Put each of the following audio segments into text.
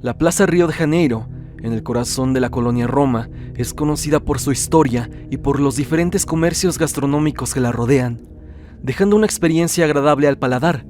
La Plaza Río de Janeiro, en el corazón de la colonia Roma, es conocida por su historia y por los diferentes comercios gastronómicos que la rodean, dejando una experiencia agradable al paladar.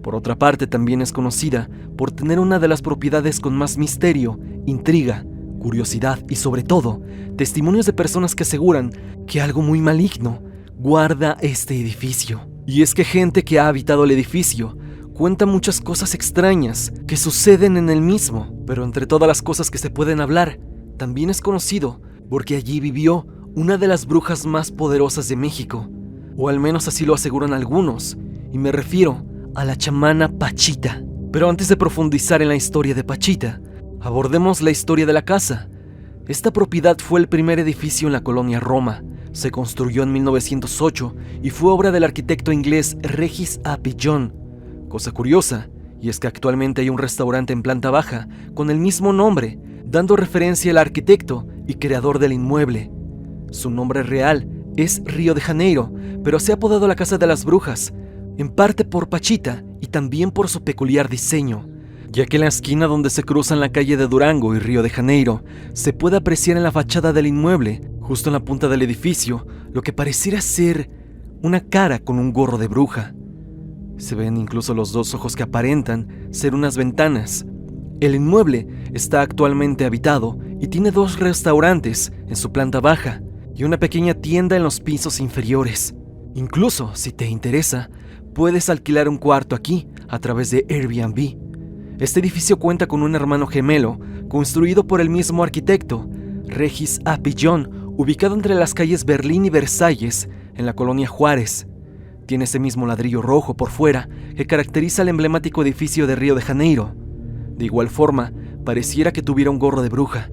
Por otra parte, también es conocida por tener una de las propiedades con más misterio, intriga, curiosidad y, sobre todo, testimonios de personas que aseguran que algo muy maligno guarda este edificio. Y es que gente que ha habitado el edificio cuenta muchas cosas extrañas que suceden en el mismo, pero entre todas las cosas que se pueden hablar, también es conocido porque allí vivió una de las brujas más poderosas de México, o al menos así lo aseguran algunos, y me refiero a la chamana Pachita. Pero antes de profundizar en la historia de Pachita, abordemos la historia de la casa. Esta propiedad fue el primer edificio en la colonia Roma. Se construyó en 1908 y fue obra del arquitecto inglés Regis Ap John. Cosa curiosa, y es que actualmente hay un restaurante en planta baja con el mismo nombre, dando referencia al arquitecto y creador del inmueble. Su nombre real es Río de Janeiro, pero se ha apodado la Casa de las Brujas, en parte por Pachita y también por su peculiar diseño, ya que en la esquina donde se cruzan la calle de Durango y Río de Janeiro se puede apreciar en la fachada del inmueble, justo en la punta del edificio, lo que pareciera ser una cara con un gorro de bruja. Se ven incluso los dos ojos que aparentan ser unas ventanas. El inmueble está actualmente habitado y tiene 2 restaurantes en su planta baja y una pequeña tienda en los pisos inferiores. Incluso, si te interesa, puedes alquilar un cuarto aquí a través de Airbnb. Este edificio cuenta con un hermano gemelo construido por el mismo arquitecto, Regis Ap John, ubicado entre las calles Berlín y Versalles, en la colonia Juárez. Tiene ese mismo ladrillo rojo por fuera que caracteriza el emblemático edificio de Río de Janeiro. De igual forma, pareciera que tuviera un gorro de bruja.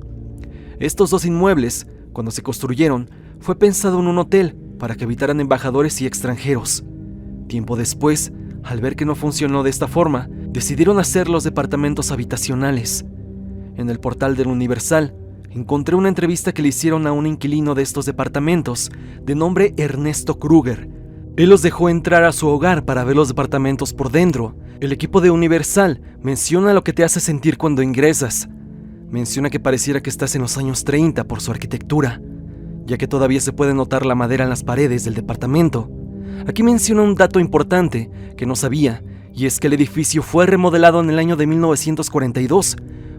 Estos 2 inmuebles, cuando se construyeron, fue pensado en un hotel para que habitaran embajadores y extranjeros. Tiempo después, al ver que no funcionó de esta forma, decidieron hacer los departamentos habitacionales. En el portal del Universal, encontré una entrevista que le hicieron a un inquilino de estos departamentos, de nombre Ernesto Kruger. Él los dejó entrar a su hogar para ver los departamentos por dentro. El equipo de Universal menciona lo que te hace sentir cuando ingresas. Menciona que pareciera que estás en los años 30 por su arquitectura, ya que todavía se puede notar la madera en las paredes del departamento. Aquí menciona un dato importante que no sabía, y es que el edificio fue remodelado en el año de 1942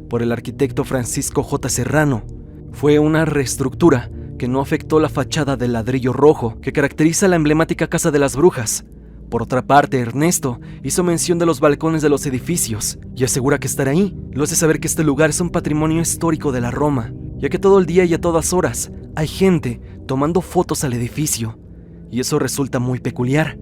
por el arquitecto Francisco J. Serrano. Fue una reestructura que no afectó la fachada del ladrillo rojo que caracteriza la emblemática Casa de las Brujas. Por otra parte, Ernesto hizo mención de los balcones de los edificios y asegura que estar ahí lo hace saber que este lugar es un patrimonio histórico de la Roma, ya que todo el día y a todas horas hay gente tomando fotos al edificio, y eso resulta muy peculiar.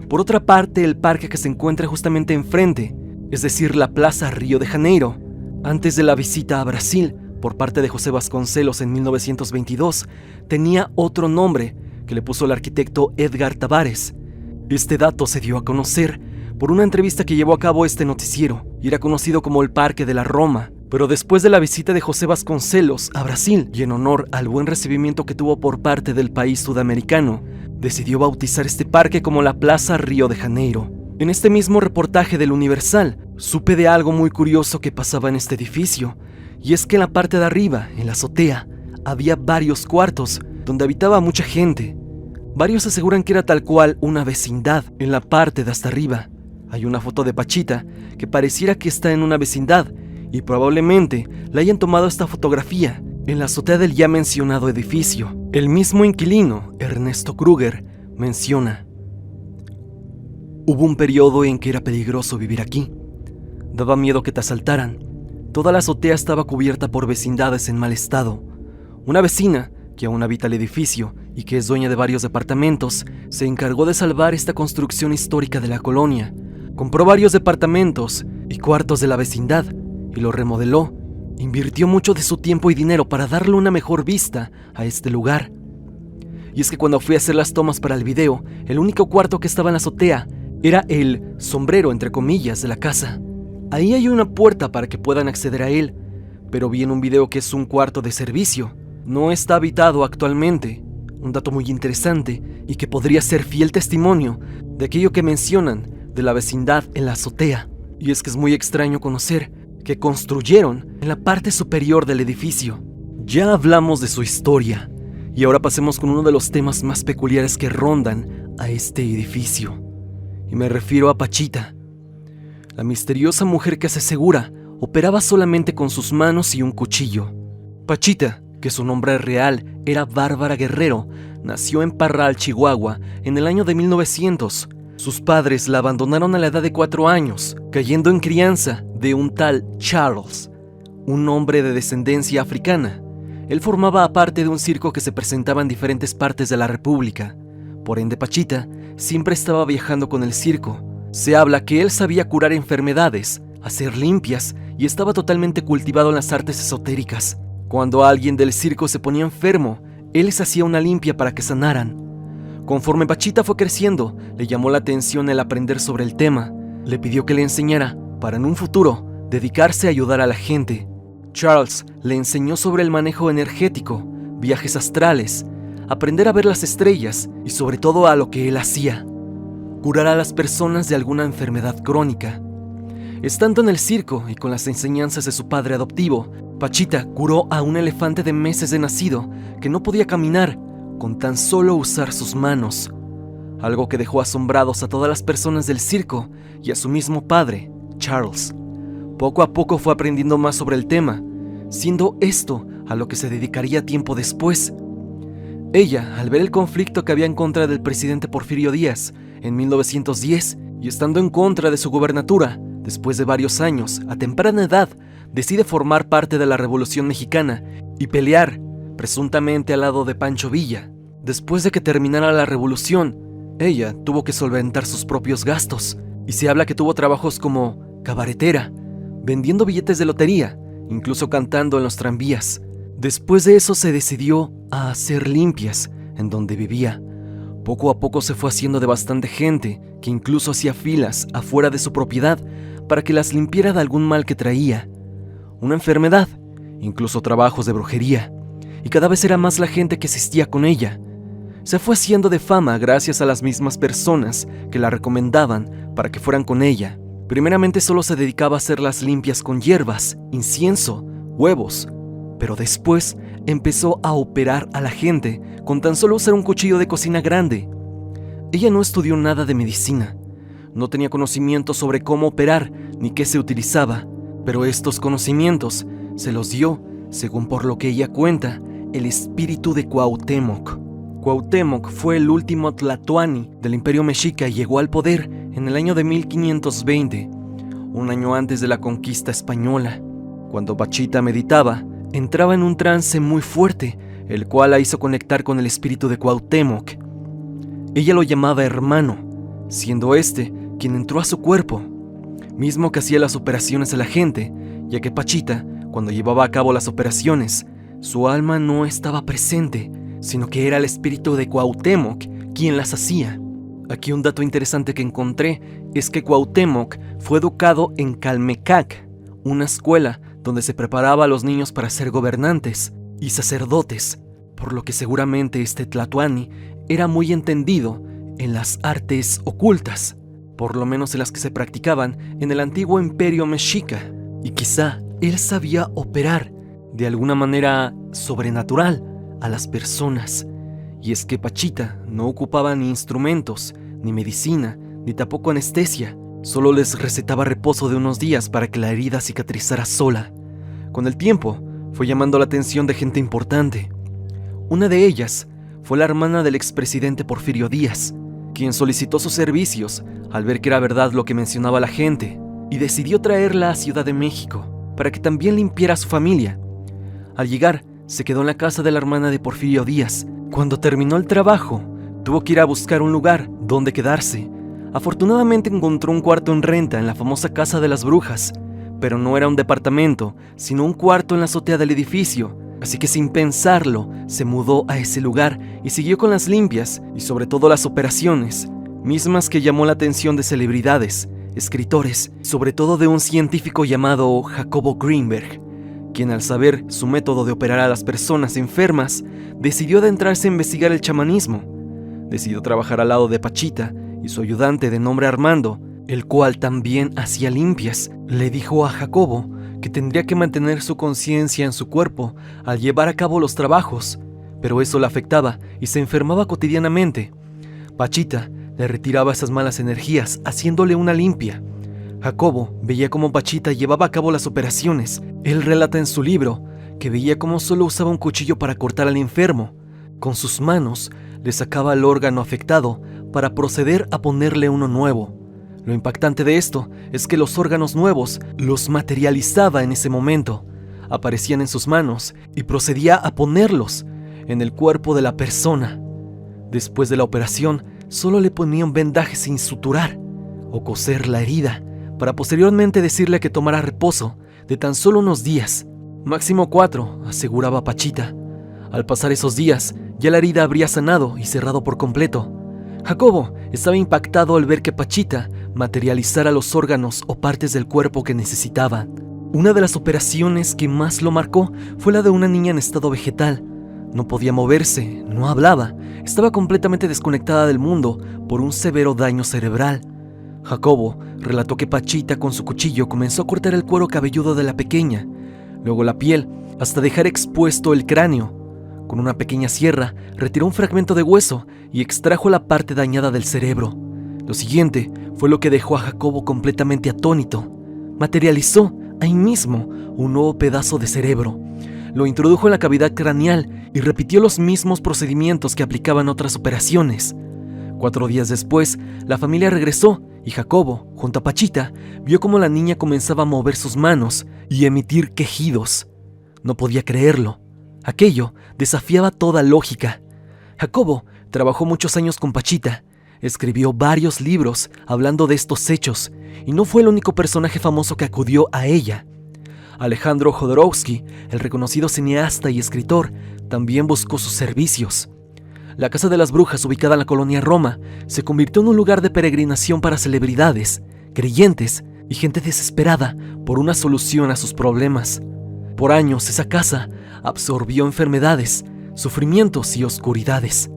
Por otra parte, el parque que se encuentra justamente enfrente, es decir, la Plaza Río de Janeiro, antes de la visita a Brasil por parte de José Vasconcelos en 1922, tenía otro nombre que le puso el arquitecto Edgar Tavares. Este dato se dio a conocer por una entrevista que llevó a cabo este noticiero y era conocido como el Parque de la Roma. Pero después de la visita de José Vasconcelos a Brasil y en honor al buen recibimiento que tuvo por parte del país sudamericano, decidió bautizar este parque como la Plaza Río de Janeiro. En este mismo reportaje del Universal, supe de algo muy curioso que pasaba en este edificio, y es que en la parte de arriba, en la azotea, había varios cuartos donde habitaba mucha gente. Varios aseguran que era tal cual una vecindad en la parte de hasta arriba. Hay una foto de Pachita que pareciera que está en una vecindad y probablemente le hayan tomado esta fotografía en la azotea del ya mencionado edificio. El mismo inquilino, Ernesto Kruger, menciona: hubo un periodo en que era peligroso vivir aquí. Daba miedo que te asaltaran. Toda la azotea estaba cubierta por vecindades en mal estado. Una vecina, que aún habita el edificio y que es dueña de varios departamentos, se encargó de salvar esta construcción histórica de la colonia. Compró varios departamentos y cuartos de la vecindad y lo remodeló. Invirtió mucho de su tiempo y dinero para darle una mejor vista a este lugar. Y es que cuando fui a hacer las tomas para el video, el único cuarto que estaba en la azotea era el sombrero, entre comillas, de la casa. Ahí hay una puerta para que puedan acceder a él, pero vi en un video que es un cuarto de servicio. No está habitado actualmente. Un dato muy interesante y que podría ser fiel testimonio de aquello que mencionan de la vecindad en la azotea. Y es que es muy extraño conocer que construyeron en la parte superior del edificio. Ya hablamos de su historia, y ahora pasemos con uno de los temas más peculiares que rondan a este edificio. Y me refiero a Pachita, la misteriosa mujer que se asegura operaba solamente con sus manos y un cuchillo. Pachita, que su nombre real era Bárbara Guerrero, nació en Parral, Chihuahua, en el año de 1900. Sus padres la abandonaron a la edad de 4 años, cayendo en crianza de un tal Charles, un hombre de descendencia africana. Él formaba parte de un circo que se presentaba en diferentes partes de la República. Por ende, Pachita siempre estaba viajando con el circo. Se habla que él sabía curar enfermedades, hacer limpias y estaba totalmente cultivado en las artes esotéricas. Cuando alguien del circo se ponía enfermo, él les hacía una limpia para que sanaran. Conforme Pachita fue creciendo, le llamó la atención el aprender sobre el tema. Le pidió que le enseñara para en un futuro dedicarse a ayudar a la gente. Charles le enseñó sobre el manejo energético, viajes astrales, aprender a ver las estrellas y sobre todo a lo que él hacía: curar a las personas de alguna enfermedad crónica. Estando en el circo y con las enseñanzas de su padre adoptivo, Pachita curó a un elefante de meses de nacido que no podía caminar con tan solo usar sus manos, algo que dejó asombrados a todas las personas del circo y a su mismo padre, Charles. Poco a poco fue aprendiendo más sobre el tema, siendo esto a lo que se dedicaría tiempo después. Ella, al ver el conflicto que había en contra del presidente Porfirio Díaz en 1910 y estando en contra de su gobernatura, después de varios años, a temprana edad, decide formar parte de la Revolución Mexicana y pelear, presuntamente al lado de Pancho Villa. Después de que terminara la revolución, ella tuvo que solventar sus propios gastos, y se habla que tuvo trabajos como cabaretera, vendiendo billetes de lotería, incluso cantando en los tranvías. Después de eso se decidió a hacer limpias en donde vivía. Poco a poco se fue haciendo de bastante gente, que incluso hacía filas afuera de su propiedad para que las limpiara de algún mal que traía, una enfermedad, incluso trabajos de brujería, y cada vez era más la gente que asistía con ella. Se fue haciendo de fama gracias a las mismas personas que la recomendaban para que fueran con ella. Primeramente solo se dedicaba a hacer las limpias con hierbas, incienso, huevos, pero después empezó a operar a la gente con tan solo usar un cuchillo de cocina grande. Ella no estudió nada de medicina, no tenía conocimiento sobre cómo operar ni qué se utilizaba, pero estos conocimientos se los dio, según por lo que ella cuenta, el espíritu de Cuauhtémoc. Cuauhtémoc fue el último tlatoani del Imperio Mexica y llegó al poder en el año de 1520, un año antes de la conquista española. Cuando Pachita meditaba, entraba en un trance muy fuerte, el cual la hizo conectar con el espíritu de Cuauhtémoc. Ella lo llamaba hermano, siendo este quien entró a su cuerpo, mismo que hacía las operaciones a la gente, ya que Pachita, cuando llevaba a cabo las operaciones, su alma no estaba presente, sino que era el espíritu de Cuauhtémoc quien las hacía. Aquí un dato interesante que encontré es que Cuauhtémoc fue educado en Calmecac, una escuela donde se preparaba a los niños para ser gobernantes y sacerdotes, por lo que seguramente este tlatoani era muy entendido en las artes ocultas, por lo menos en las que se practicaban en el antiguo imperio mexica, y quizá él sabía operar de alguna manera sobrenatural a las personas. Y es que Pachita no ocupaba ni instrumentos, ni medicina, ni tampoco anestesia, solo les recetaba reposo de unos días para que la herida cicatrizara sola. Con el tiempo, fue llamando la atención de gente importante. Una de ellas fue la hermana del expresidente Porfirio Díaz, quien solicitó sus servicios al ver que era verdad lo que mencionaba la gente, y decidió traerla a Ciudad de México para que también limpiara a su familia. Al llegar, se quedó en la casa de la hermana de Porfirio Díaz. Cuando terminó el trabajo, tuvo que ir a buscar un lugar donde quedarse. Afortunadamente encontró un cuarto en renta en la famosa Casa de las Brujas, pero no era un departamento, sino un cuarto en la azotea del edificio. Así que sin pensarlo, se mudó a ese lugar y siguió con las limpias y sobre todo las operaciones, mismas que llamó la atención de celebridades, escritores, sobre todo de un científico llamado Jacobo Greenberg, quien al saber su método de operar a las personas enfermas, decidió adentrarse a investigar el chamanismo. Decidió trabajar al lado de Pachita y su ayudante de nombre Armando, el cual también hacía limpias. Le dijo a Jacobo que tendría que mantener su conciencia en su cuerpo al llevar a cabo los trabajos, pero eso la afectaba y se enfermaba cotidianamente. Pachita le retiraba esas malas energías, haciéndole una limpia. Jacobo veía cómo Pachita llevaba a cabo las operaciones. Él relata en su libro que veía cómo solo usaba un cuchillo para cortar al enfermo. Con sus manos le sacaba el órgano afectado para proceder a ponerle uno nuevo. Lo impactante de esto es que los órganos nuevos los materializaba en ese momento. Aparecían en sus manos y procedía a ponerlos en el cuerpo de la persona. Después de la operación, solo le ponían vendajes sin suturar o coser la herida, para posteriormente decirle que tomara reposo de tan solo unos días, máximo 4, aseguraba Pachita. Al pasar esos días, ya la herida habría sanado y cerrado por completo. Jacobo estaba impactado al ver que Pachita materializara los órganos o partes del cuerpo que necesitaba. Una de las operaciones que más lo marcó fue la de una niña en estado vegetal. No podía moverse, no hablaba, estaba completamente desconectada del mundo por un severo daño cerebral. Jacobo relató que Pachita con su cuchillo comenzó a cortar el cuero cabelludo de la pequeña, luego la piel, hasta dejar expuesto el cráneo. Con una pequeña sierra, retiró un fragmento de hueso y extrajo la parte dañada del cerebro. Lo siguiente fue lo que dejó a Jacobo completamente atónito. Materializó ahí mismo un nuevo pedazo de cerebro. Lo introdujo en la cavidad craneal y repitió los mismos procedimientos que aplicaban otras operaciones. 4 días después, la familia regresó y Jacobo, junto a Pachita, vio cómo la niña comenzaba a mover sus manos y emitir quejidos. No podía creerlo. Aquello desafiaba toda lógica. Jacobo trabajó muchos años con Pachita, escribió varios libros hablando de estos hechos y no fue el único personaje famoso que acudió a ella. Alejandro Jodorowsky, el reconocido cineasta y escritor, también buscó sus servicios. La Casa de las Brujas, ubicada en la colonia Roma, se convirtió en un lugar de peregrinación para celebridades, creyentes y gente desesperada por una solución a sus problemas. Por años, esa casa absorbió enfermedades, sufrimientos y oscuridades.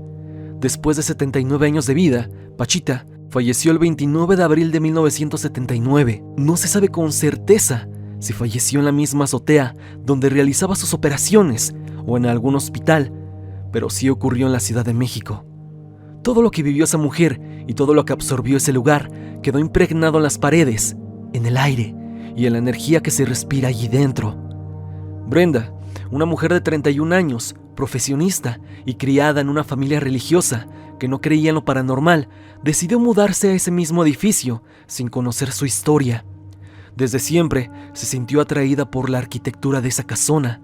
Después de 79 años de vida, Pachita falleció el 29 de abril de 1979. No se sabe con certeza si falleció en la misma azotea donde realizaba sus operaciones o en algún hospital, pero sí ocurrió en la Ciudad de México. Todo lo que vivió esa mujer y todo lo que absorbió ese lugar quedó impregnado en las paredes, en el aire y en la energía que se respira allí dentro. Brenda, una mujer de 31 años, profesionista y criada en una familia religiosa que no creía en lo paranormal, decidió mudarse a ese mismo edificio sin conocer su historia. Desde siempre se sintió atraída por la arquitectura de esa casona.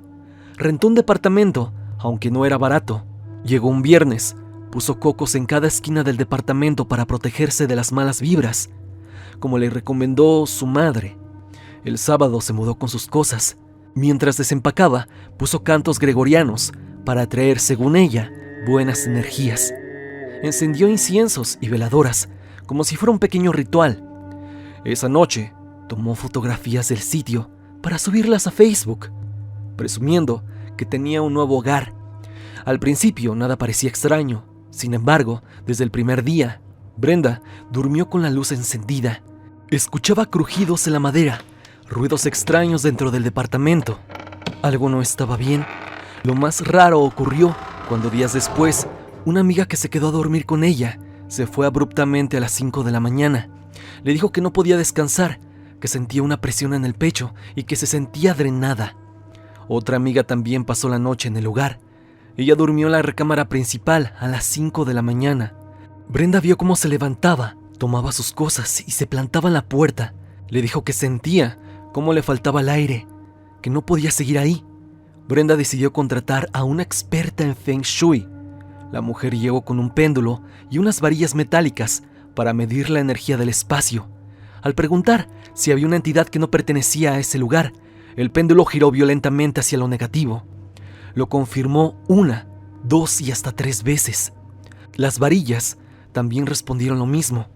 Rentó un departamento, aunque no era barato. Llegó un viernes, puso cocos en cada esquina del departamento para protegerse de las malas vibras, como le recomendó su madre. El sábado se mudó con sus cosas. Mientras desempacaba, puso cantos gregorianos para atraer, según ella, buenas energías. Encendió inciensos y veladoras, como si fuera un pequeño ritual. Esa noche, tomó fotografías del sitio para subirlas a Facebook, presumiendo que tenía un nuevo hogar. Al principio nada parecía extraño. Sin embargo, desde el primer día, Brenda durmió con la luz encendida. Escuchaba crujidos en la madera, ruidos extraños dentro del departamento. Algo no estaba bien. Lo más raro ocurrió cuando días después, una amiga que se quedó a dormir con ella se fue abruptamente a las 5 de la mañana. Le dijo que no podía descansar, que sentía una presión en el pecho y que se sentía drenada. Otra amiga también pasó la noche en el lugar. Ella durmió en la recámara principal a las 5 de la mañana. Brenda vio cómo se levantaba, tomaba sus cosas y se plantaba en la puerta. Le dijo que sentía cómo le faltaba el aire, que no podía seguir ahí. Brenda decidió contratar a una experta en Feng Shui. La mujer llegó con un péndulo y unas varillas metálicas para medir la energía del espacio. Al preguntar si había una entidad que no pertenecía a ese lugar, el péndulo giró violentamente hacia lo negativo. Lo confirmó 1, 2 y hasta 3 veces. Las varillas también respondieron lo mismo.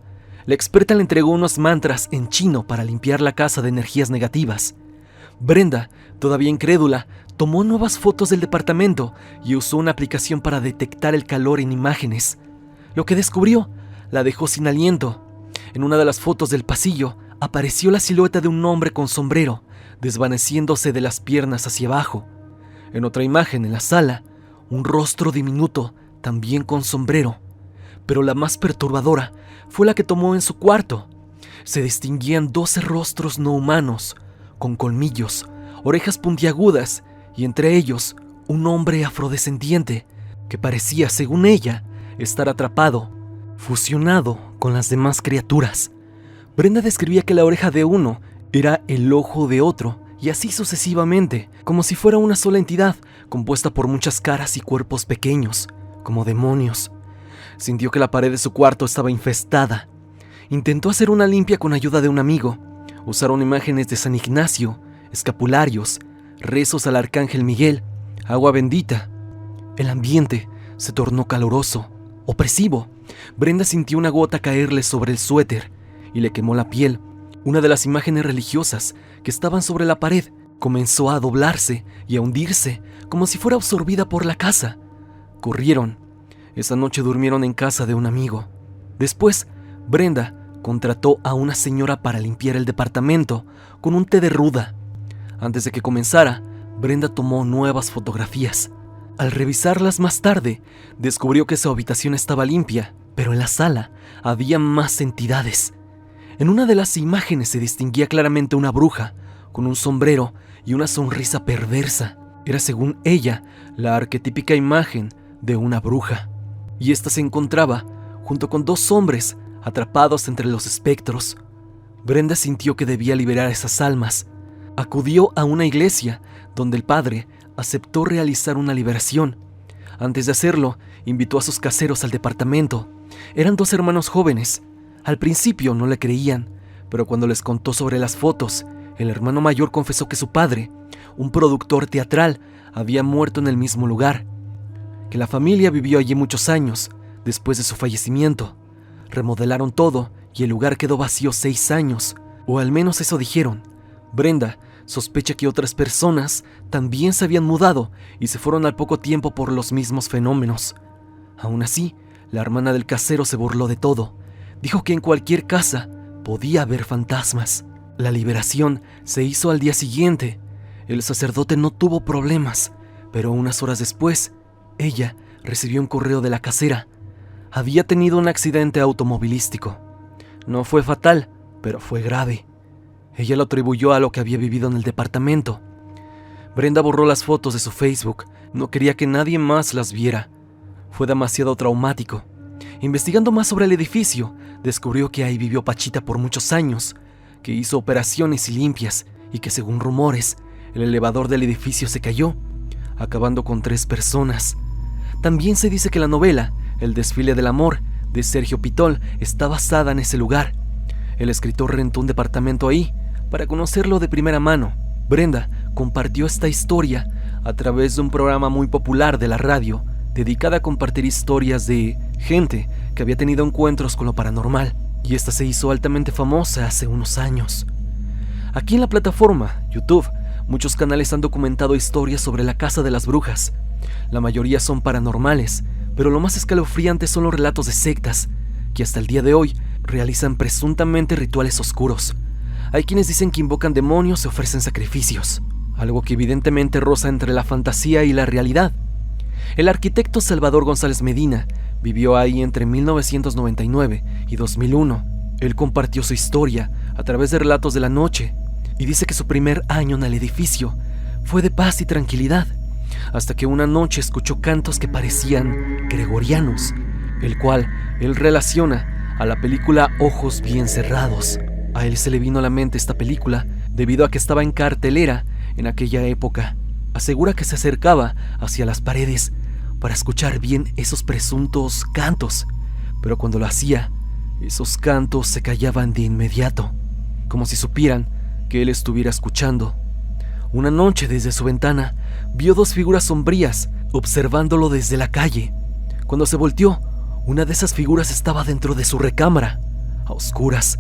La experta le entregó unos mantras en chino para limpiar la casa de energías negativas. Brenda, todavía incrédula, tomó nuevas fotos del departamento y usó una aplicación para detectar el calor en imágenes. Lo que descubrió la dejó sin aliento. En una de las fotos del pasillo apareció la silueta de un hombre con sombrero, desvaneciéndose de las piernas hacia abajo. En otra imagen en la sala, un rostro diminuto, también con sombrero. Pero la más perturbadora fue la que tomó en su cuarto. Se distinguían 12 rostros no humanos, con colmillos, orejas puntiagudas y entre ellos un hombre afrodescendiente que parecía, según ella, estar atrapado, fusionado con las demás criaturas. Brenda describía que la oreja de uno era el ojo de otro, y así sucesivamente, como si fuera una sola entidad, compuesta por muchas caras y cuerpos pequeños, como demonios. Sintió que la pared de su cuarto estaba infestada. Intentó hacer una limpia con ayuda de un amigo. Usaron imágenes de San Ignacio, escapularios, rezos al Arcángel Miguel, agua bendita. El ambiente se tornó caluroso, opresivo. Brenda sintió una gota caerle sobre el suéter y le quemó la piel. Una de las imágenes religiosas que estaban sobre la pared comenzó a doblarse y a hundirse como si fuera absorbida por la casa. Corrieron. Esa noche durmieron en casa de un amigo. Después, Brenda contrató a una señora para limpiar el departamento con un té de ruda. Antes de que comenzara, Brenda tomó nuevas fotografías. Al revisarlas más tarde, descubrió que su habitación estaba limpia, pero en la sala había más entidades. En una de las imágenes se distinguía claramente una bruja, con un sombrero y una sonrisa perversa. Era, según ella, la arquetípica imagen de una bruja. Y ésta se encontraba junto con 2 hombres atrapados entre los espectros. Brenda sintió que debía liberar a esas almas. Acudió a una iglesia donde el padre aceptó realizar una liberación. Antes de hacerlo, invitó a sus caseros al departamento. Eran 2 hermanos jóvenes. Al principio no le creían, pero cuando les contó sobre las fotos, el hermano mayor confesó que su padre, un productor teatral, había muerto en el mismo lugar, que la familia vivió allí muchos años después de su fallecimiento. Remodelaron todo y el lugar quedó vacío 6 años, o al menos eso dijeron. Brenda sospecha que otras personas también se habían mudado y se fueron al poco tiempo por los mismos fenómenos. Aún así, la hermana del casero se burló de todo. Dijo que en cualquier casa podía haber fantasmas. La liberación se hizo al día siguiente. El sacerdote no tuvo problemas, pero unas horas después, ella recibió un correo de la casera. Había tenido un accidente automovilístico. No fue fatal, pero fue grave. Ella lo atribuyó a lo que había vivido en el departamento. Brenda borró las fotos de su Facebook. No quería que nadie más las viera. Fue demasiado traumático. Investigando más sobre el edificio, descubrió que ahí vivió Pachita por muchos años, que hizo operaciones y limpias y que, según rumores, el elevador del edificio se cayó, acabando con 3 personas. También se dice que la novela El desfile del amor, de Sergio Pitol, está basada en ese lugar. El escritor rentó un departamento ahí para conocerlo de primera mano. Brenda compartió esta historia a través de un programa muy popular de la radio, dedicada a compartir historias de gente que había tenido encuentros con lo paranormal, y esta se hizo altamente famosa hace unos años. Aquí en la plataforma YouTube, muchos canales han documentado historias sobre la Casa de las Brujas. La mayoría son paranormales, pero lo más escalofriante son los relatos de sectas, que hasta el día de hoy realizan presuntamente rituales oscuros. Hay quienes dicen que invocan demonios y ofrecen sacrificios, algo que evidentemente roza entre la fantasía y la realidad. El arquitecto Salvador González Medina vivió ahí entre 1999 y 2001. Él compartió su historia a través de relatos de la noche y dice que su primer año en el edificio fue de paz y tranquilidad, hasta que una noche escuchó cantos que parecían gregorianos, el cual él relaciona a la película Ojos Bien Cerrados. A él se le vino a la mente esta película debido a que estaba en cartelera en aquella época. Asegura que se acercaba hacia las paredes para escuchar bien esos presuntos cantos, pero cuando lo hacía, esos cantos se callaban de inmediato, como si supieran que él estuviera escuchando. Una noche, desde su ventana, vio 2 figuras sombrías observándolo desde la calle. Cuando se volteó, una de esas figuras estaba dentro de su recámara, a oscuras.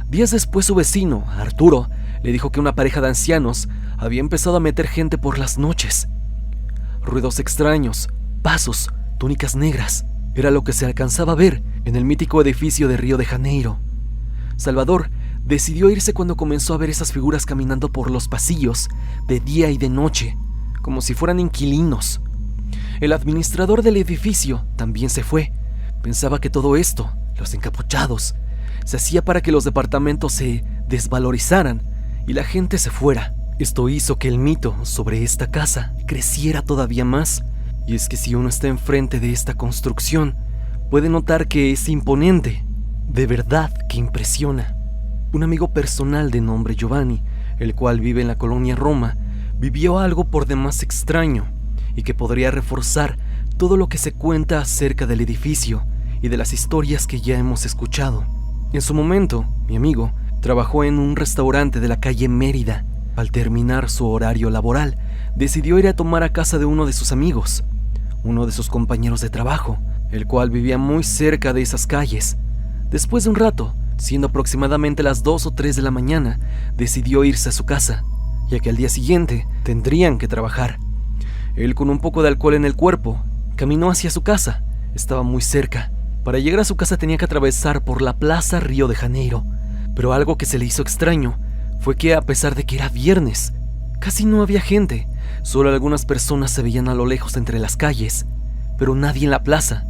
Días después, su vecino, Arturo, le dijo que una pareja de ancianos había empezado a meter gente por las noches. Ruidos extraños, pasos, túnicas negras, era lo que se alcanzaba a ver en el mítico edificio de Río de Janeiro. Salvador decidió irse cuando comenzó a ver esas figuras caminando por los pasillos, de día y de noche, como si fueran inquilinos. El administrador del edificio también se fue. Pensaba que todo esto, los encapuchados, se hacía para que los departamentos se desvalorizaran y la gente se fuera. Esto hizo que el mito sobre esta casa creciera todavía más. Y es que si uno está enfrente de esta construcción, puede notar que es imponente, de verdad que impresiona. Un amigo personal de nombre Giovanni, el cual vive en la colonia Roma, vivió algo por demás extraño y que podría reforzar todo lo que se cuenta acerca del edificio y de las historias que ya hemos escuchado. En su momento, mi amigo trabajó en un restaurante de la calle Mérida. Al terminar su horario laboral, decidió ir a tomar a casa de uno de sus amigos, uno de sus compañeros de trabajo, el cual vivía muy cerca de esas calles. Después de un rato, siendo aproximadamente las 2 o 3 de la mañana, decidió irse a su casa, ya que al día siguiente tendrían que trabajar. Él, con un poco de alcohol en el cuerpo, caminó hacia su casa. Estaba muy cerca. Para llegar a su casa tenía que atravesar por la Plaza Río de Janeiro, pero algo que se le hizo extraño fue que, a pesar de que era viernes, casi no había gente. Solo algunas personas se veían a lo lejos entre las calles, pero nadie en la plaza.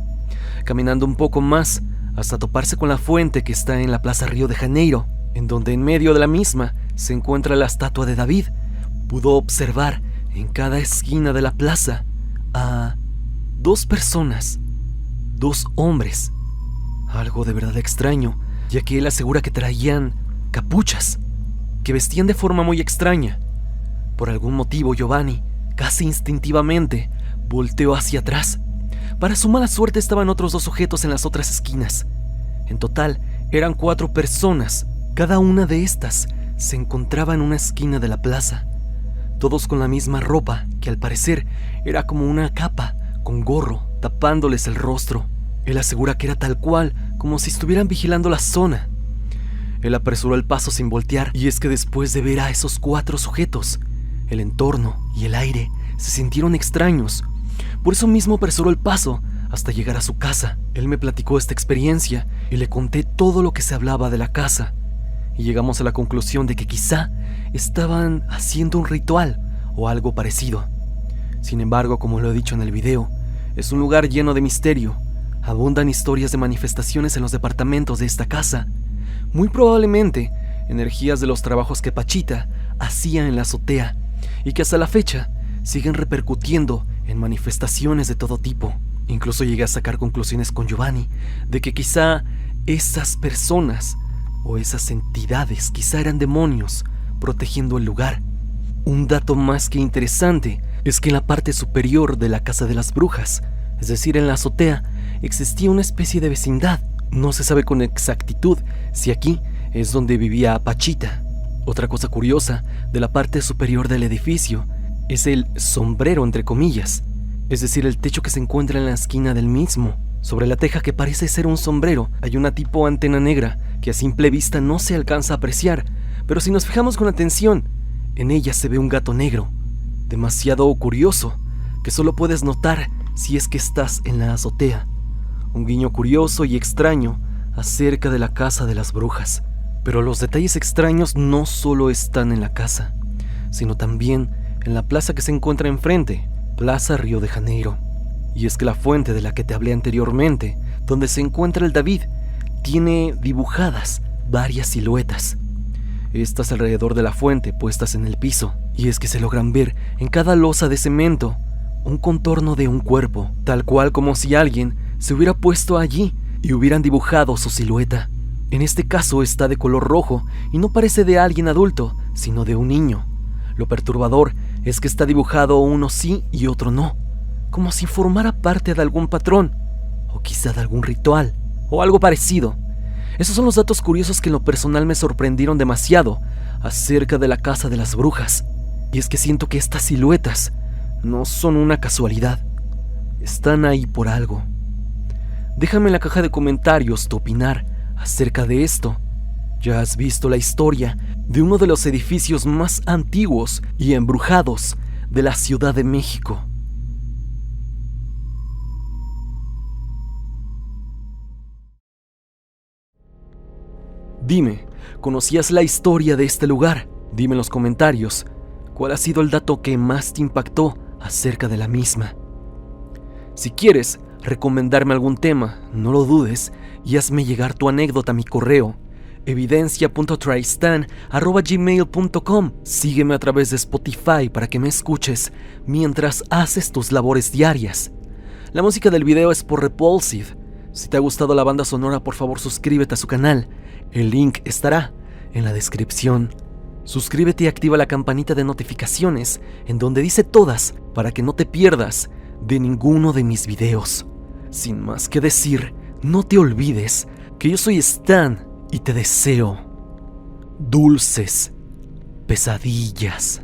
Caminando un poco más, hasta toparse con la fuente que está en la Plaza Río de Janeiro, en donde en medio de la misma se encuentra la estatua de David, pudo observar en cada esquina de la plaza a 2 personas, 2 hombres. Algo de verdad extraño, ya que él asegura que traían capuchas, que vestían de forma muy extraña. Por algún motivo, Giovanni, casi instintivamente, volteó hacia atrás. Para su mala suerte estaban otros 2 sujetos en las otras esquinas. En total, eran 4 personas. Cada una de estas se encontraba en una esquina de la plaza. Todos con la misma ropa, que al parecer era como una capa, con gorro, tapándoles el rostro. Él asegura que era tal cual, como si estuvieran vigilando la zona. Él apresuró el paso sin voltear, y es que después de ver a esos 4 sujetos, el entorno y el aire se sintieron extraños. Por eso mismo apresuró el paso hasta llegar a su casa. Él me platicó esta experiencia y le conté todo lo que se hablaba de la casa. Y llegamos a la conclusión de que quizá estaban haciendo un ritual o algo parecido. Sin embargo, como lo he dicho en el video, es un lugar lleno de misterio. Abundan historias de manifestaciones en los departamentos de esta casa. Muy probablemente energías de los trabajos que Pachita hacía en la azotea y que hasta la fecha siguen repercutiendo en manifestaciones de todo tipo. Incluso llegué a sacar conclusiones con Giovanni de que quizá esas personas o esas entidades quizá eran demonios protegiendo el lugar. Un dato más que interesante es que en la parte superior de la Casa de las Brujas, es decir, en la azotea, existía una especie de vecindad. No se sabe con exactitud si aquí es donde vivía Pachita. Otra cosa curiosa de la parte superior del edificio es el sombrero, entre comillas, es decir, el techo que se encuentra en la esquina del mismo. Sobre la teja, que parece ser un sombrero, hay una tipo antena negra que a simple vista no se alcanza a apreciar, pero si nos fijamos con atención, en ella se ve un gato negro, demasiado curioso, que solo puedes notar si es que estás en la azotea. Un guiño curioso y extraño acerca de la Casa de las Brujas. Pero los detalles extraños no solo están en la casa, sino también en la plaza que se encuentra enfrente, Plaza Río de Janeiro. Y es que la fuente de la que te hablé anteriormente, donde se encuentra el David, tiene dibujadas varias siluetas. Estas alrededor de la fuente, puestas en el piso, y es que se logran ver en cada losa de cemento un contorno de un cuerpo, tal cual como si alguien se hubiera puesto allí y hubieran dibujado su silueta. En este caso está de color rojo y no parece de alguien adulto, sino de un niño. Lo perturbador es que está dibujado uno sí y otro no, como si formara parte de algún patrón, o quizá de algún ritual, o algo parecido. Esos son los datos curiosos que en lo personal me sorprendieron demasiado acerca de la Casa de las Brujas. Y es que siento que estas siluetas no son una casualidad, están ahí por algo. Déjame en la caja de comentarios tu opinar acerca de esto. ¿Ya has visto la historia de uno de los edificios más antiguos y embrujados de la Ciudad de México? Dime, ¿conocías la historia de este lugar? Dime en los comentarios cuál ha sido el dato que más te impactó acerca de la misma. Si quieres recomendarme algún tema, no lo dudes y hazme llegar tu anécdota a mi correo evidencia.tristan@gmail.com. Sígueme a través de Spotify para que me escuches mientras haces tus labores diarias. La música del video es por Repulsive. Si te ha gustado la banda sonora, por favor suscríbete a su canal. El link estará en la descripción. Suscríbete y activa la campanita de notificaciones en donde dice todas para que no te pierdas de ninguno de mis videos. Sin más que decir, no te olvides que yo soy Stan y te deseo dulces pesadillas.